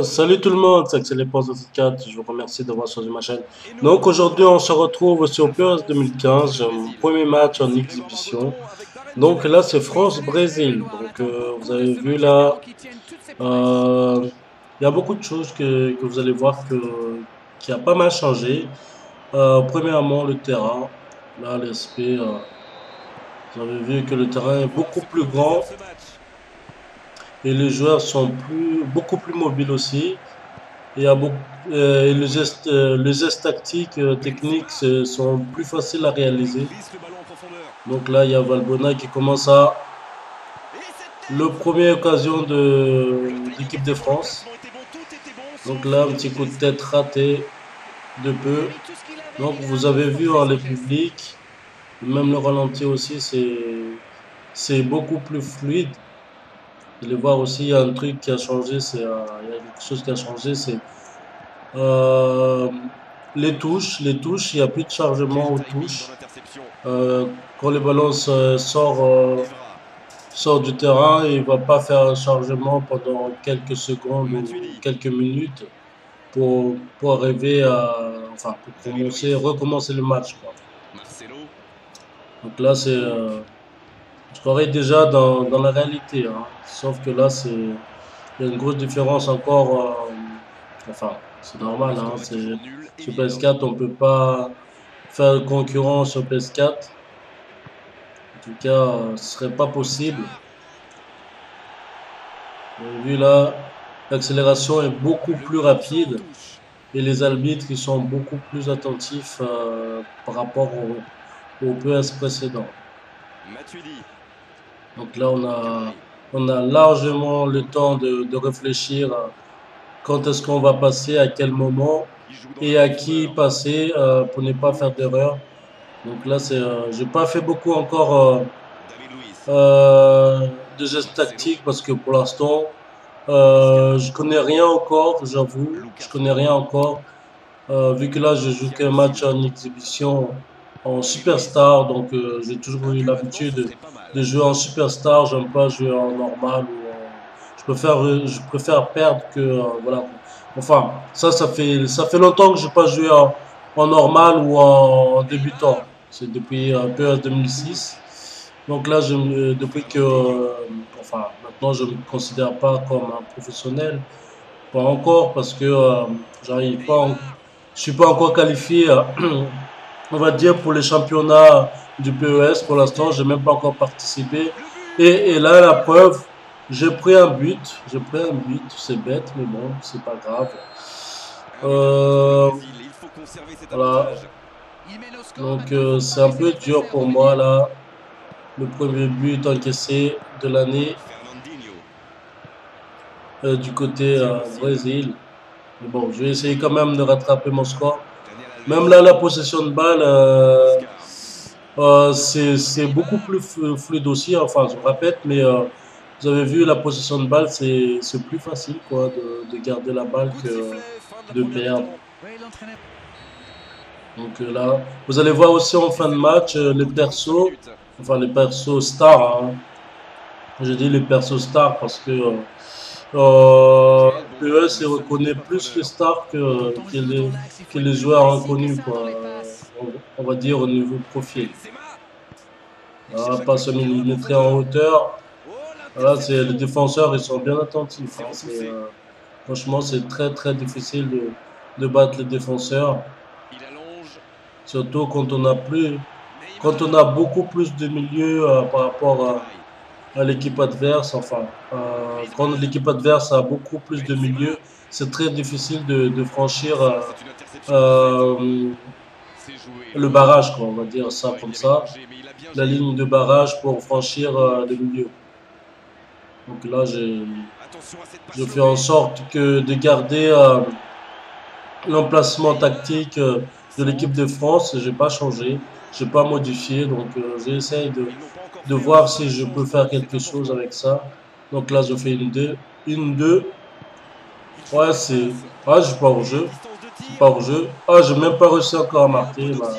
Salut tout le monde, c'est Axel Léponce de 4. Je vous remercie d'avoir choisi ma chaîne. Donc aujourd'hui on se retrouve sur PES 2015, mon premier match en exhibition. Donc là c'est France-Brésil. Donc vous avez vu là, euh, il y a beaucoup de choses que vous allez voir qui a pas mal changé. Premièrement le terrain, là l'SP, vous avez vu que le terrain est beaucoup plus grand et les joueurs sont beaucoup plus mobiles aussi. Il y a beaucoup, et les gestes tactiques, techniques sont plus faciles à réaliser. Donc là, il y a Valbona qui commence à le premier occasion de l'équipe de France. Donc là, un petit coup de tête raté de peu. Donc vous avez vu hein, les publics, même le ralenti aussi, c'est beaucoup plus fluide. Vous allez voir aussi, il y a un truc qui a changé, il y a quelque chose qui a changé, c'est Euh, les touches, il n'y a plus de chargement aux touches. Euh, Quand le ballon sort du terrain, il ne va pas faire un chargement pendant quelques secondes ou quelques minutes pour arriver enfin, pour recommencer le match, quoi. Donc là, je croirais déjà dans la réalité, hein. Sauf que là, il y a une grosse différence encore. Enfin, c'est normal, hein. Sur PS4, on peut pas faire concurrence sur PS4. En tout cas, ce serait pas possible. Vous avez vu là, l'accélération est beaucoup plus rapide et les arbitres ils sont beaucoup plus attentifs par rapport au PS précédent. Donc là, on a largement le temps de réfléchir à quand est-ce qu'on va passer, à quel moment et à qui passer pour ne pas faire d'erreur. Donc là, j'ai pas fait beaucoup encore euh, de gestes tactiques parce que pour l'instant, je connais rien encore, j'avoue, je connais rien encore. Vu que là, je joue qu'un match en exhibition en superstar, donc j'ai toujours eu l'habitude de jouer en superstar. J'aime pas jouer en normal je préfère perdre que voilà. Enfin, ça fait longtemps que je n'ai pas joué en normal ou en débutant. C'est depuis un peu 2006. Donc là, depuis que, enfin, maintenant, je ne me considère pas comme un professionnel. Pas encore parce que j'arrive pas, je suis pas encore qualifié, on va dire, pour les championnats du PES. Pour l'instant, j'ai même pas encore participé. Et là, la preuve, j'ai pris un but, c'est bête, mais bon, c'est pas grave. Euh, voilà, donc c'est un peu dur pour moi là. Le premier but encaissé de l'année du côté Brésil. Mais bon, je vais essayer quand même de rattraper mon score. Même là, la possession de balle, c'est beaucoup plus fluide aussi. Enfin, je me répète, mais vous avez vu, la possession de balle, c'est plus facile quoi, de garder la balle que de perdre. Donc là, vous allez voir aussi en fin de match les persos, enfin les persos stars, hein. Je dis les persos stars parce que PES reconnaît plus les stars que les joueurs inconnus, quoi. On va dire au niveau profil. Là, pas se millimétrer en hauteur. Là, les défenseurs, ils sont bien attentifs, hein. Franchement, c'est très très difficile de battre les défenseurs. Surtout quand on a beaucoup plus de milieux par rapport à l'équipe adverse. Enfin, quand l'équipe adverse a beaucoup plus de milieux, c'est très difficile de franchir euh, le barrage, quoi, on va dire ça comme ça, la ligne de barrage pour franchir les milieux. Donc là, je fais en sorte de garder l'emplacement tactique de l'équipe de France. J'ai pas changé, j'ai pas modifié, donc j'essaye de voir si je peux faire quelque chose avec ça. Donc là, je fais une deux. Ouais, je suis pas au jeu. Je suis pas au jeu. Ah, j'ai même pas réussi encore à marquer. Bah,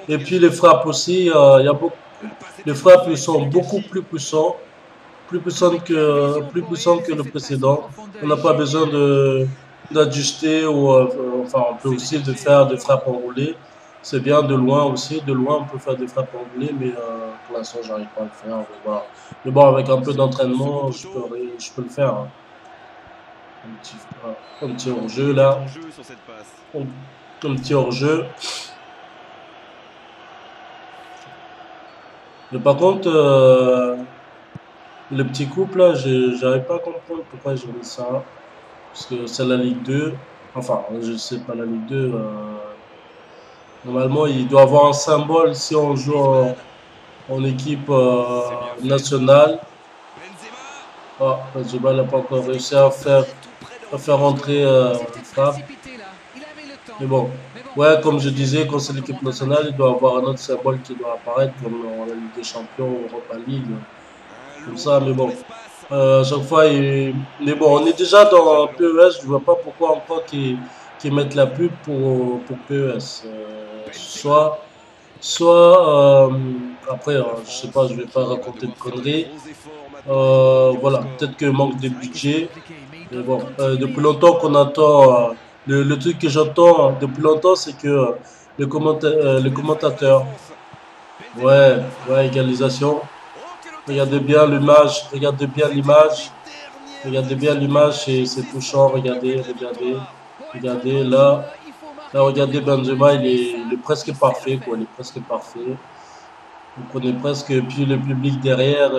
et puis les frappes aussi, il y a beaucoup. Les frappes ils sont beaucoup plus puissants. plus puissant que le précédent. On n'a pas besoin d'ajuster ou enfin on peut aussi de faire des frappes enroulées. C'est bien de loin aussi, de loin on peut faire des frappes enroulées, mais pour l'instant j'arrive pas à le faire. Mais, voilà. Mais bon, avec un peu d'entraînement, je peux le faire. Hein. Un petit hors-jeu là, un petit hors-jeu. Mais par contre, le petit couple là, j'arrive pas à comprendre pourquoi j'ai mis ça. Parce que c'est la Ligue 2. Enfin, je sais pas la Ligue 2. Normalement, il doit avoir un symbole si on joue en équipe nationale. Ah, Benzema n'a pas encore réussi à faire rentrer une frappe. Mais bon, ouais, comme je disais, quand c'est l'équipe nationale, il doit avoir un autre symbole qui doit apparaître, comme dans la Ligue des Champions, Europa League, comme ça. Mais bon, à chaque fois, mais bon, on est déjà dans PES, je vois pas pourquoi encore qu'ils mettent la pub pour PES. Soit après, je sais pas, je vais pas raconter de conneries. Voilà, peut-être que manque de budget. Mais bon, depuis longtemps qu'on attend, le truc que j'entends depuis longtemps, c'est que les commentateurs, ouais, ouais, égalisation. Regardez bien l'image, c'est touchant. Regardez là. Là, regardez Benzema, il est presque parfait, quoi. Il est presque parfait. Vous prenez presque, puis le public derrière,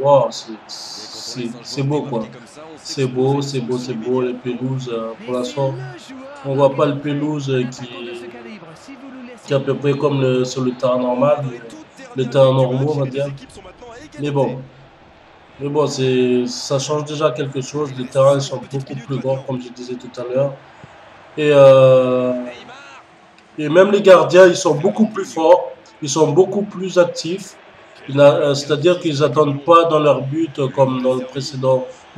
wow, c'est beau, quoi. C'est beau. Les pelouses, pour l'instant, on voit pas le pelouse qui est à peu près comme sur le terrain normal, le terrain normal, on va dire. Mais bon, ça change déjà quelque chose. Les terrains sont beaucoup plus grands, comme je disais tout à l'heure. Et, euh, et même les gardiens, ils sont beaucoup plus forts, ils sont beaucoup plus actifs. C'est-à-dire qu'ils n'attendent pas dans leur but comme dans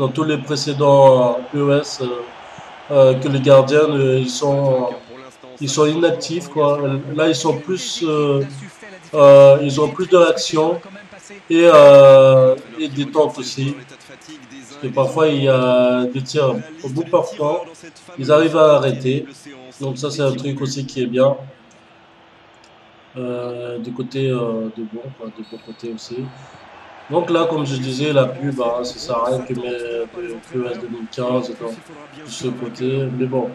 tous les précédents PES, que les gardiens ils sont inactifs quoi. Là ils ont plus de réaction et détente aussi. Parce que parfois il y a des tirs au bout portant, ils arrivent à arrêter. Donc ça c'est un truc aussi qui est bien du côté de bon, quoi, de bon côté aussi. Donc là, comme je disais, la pub, hein, ça sert à rien que mes PES 2015 de ce côté. Mais bon,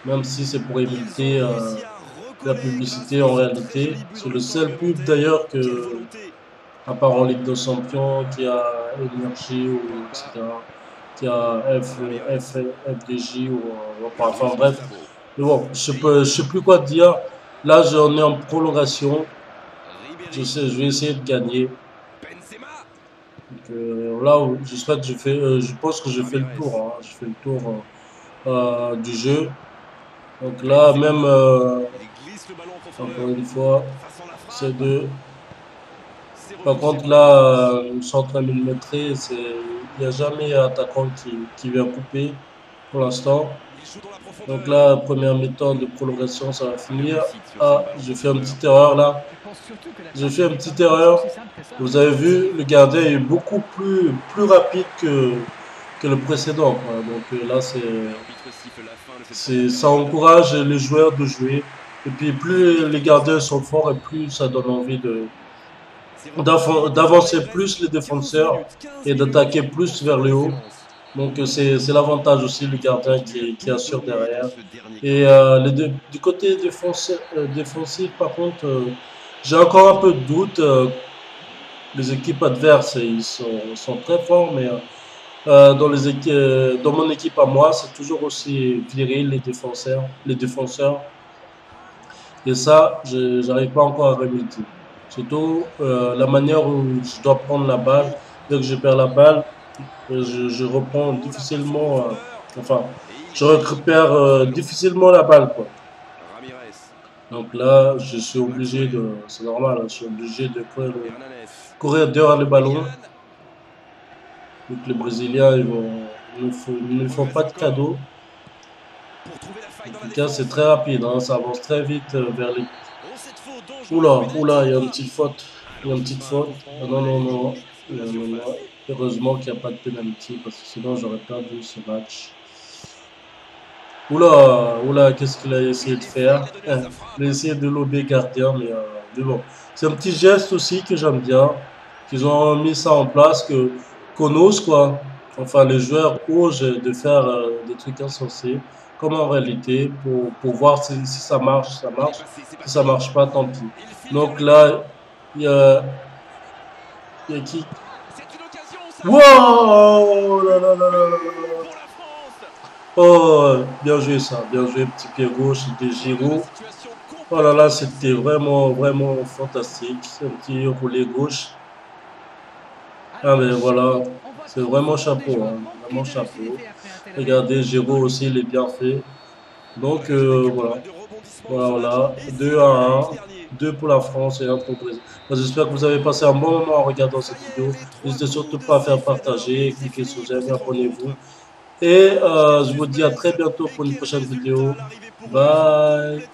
même si c'est pour éviter la publicité en réalité, c'est le seul pub d'ailleurs que, à part en Ligue des Champions, qui a Énergie ou etc., qui a FDJ ou enfin bref. Mais bon, je sais plus quoi dire. Là, j'en ai en prolongation. Je vais essayer de gagner. Donc, là, j'espère que je pense que je fais le tour. Hein. Je fais le tour du jeu. Donc là, même, encore une fois, c'est de. Par contre, là, centre millimétré, il n'y a jamais un attaquant qui vient couper pour l'instant. Donc là, première mi-temps de prolongation, ça va finir. Ah, j'ai fait une petite erreur là. J'ai fait une petite erreur. Vous avez vu, le gardien est beaucoup plus rapide que le précédent. Quoi. Donc là, ça encourage les joueurs de jouer. Et puis plus les gardiens sont forts et plus ça donne envie d'avancer plus les défenseurs et d'attaquer plus vers le haut. Donc c'est l'avantage aussi le gardien qui assure derrière. Et du côté défensif, par contre, j'ai encore un peu de doute. Les équipes adverses, sont très forts, mais dans mon équipe à moi, c'est toujours aussi viril les défenseurs. Et ça, je n'arrive pas encore à remédier. Surtout la manière où je dois prendre la balle. Dès que je perds la balle, je reprends difficilement, enfin, je récupère difficilement la balle, quoi. Donc là, c'est normal, hein, je suis obligé de courir derrière le ballon. Donc les Brésiliens, ils ne font pas de cadeaux. En tout cas, c'est très rapide, hein, ça avance très vite vers les. Oula, il y a une petite faute. Il y a une petite faute. Ah, non, non, non. Non, non, non. Heureusement qu'il n'y a pas de penalty parce que sinon j'aurais perdu ce match. Oula, oula, qu'est-ce qu'il a essayé de faire? Il a essayé de lober gardien, mais bon. C'est un petit geste aussi que j'aime bien, qu'ils ont mis ça en place, qu'on ose quoi. Enfin, les joueurs osent de faire des trucs insensés, comme en réalité, pour voir si ça marche, ça marche. Si ça marche pas, tant pis. Donc là, il y a, il y a qui? Wow! Là, là, là, là, là, là. Oh, bien joué ça, bien joué, petit pied gauche de Giroud. Oh là là, c'était vraiment, vraiment fantastique. Un petit roulé gauche. Ah mais voilà, c'est vraiment chapeau, hein, vraiment chapeau. Regardez, Giroud aussi, il est bien fait. Donc voilà, voilà, 2 à un, 2 pour la France et un pour le Brésil. J'espère que vous avez passé un bon moment en regardant cette vidéo. N'hésitez surtout pas à faire partager, cliquez sur j'aime, abonnez-vous. Et je vous dis à très bientôt pour une prochaine vidéo. Bye.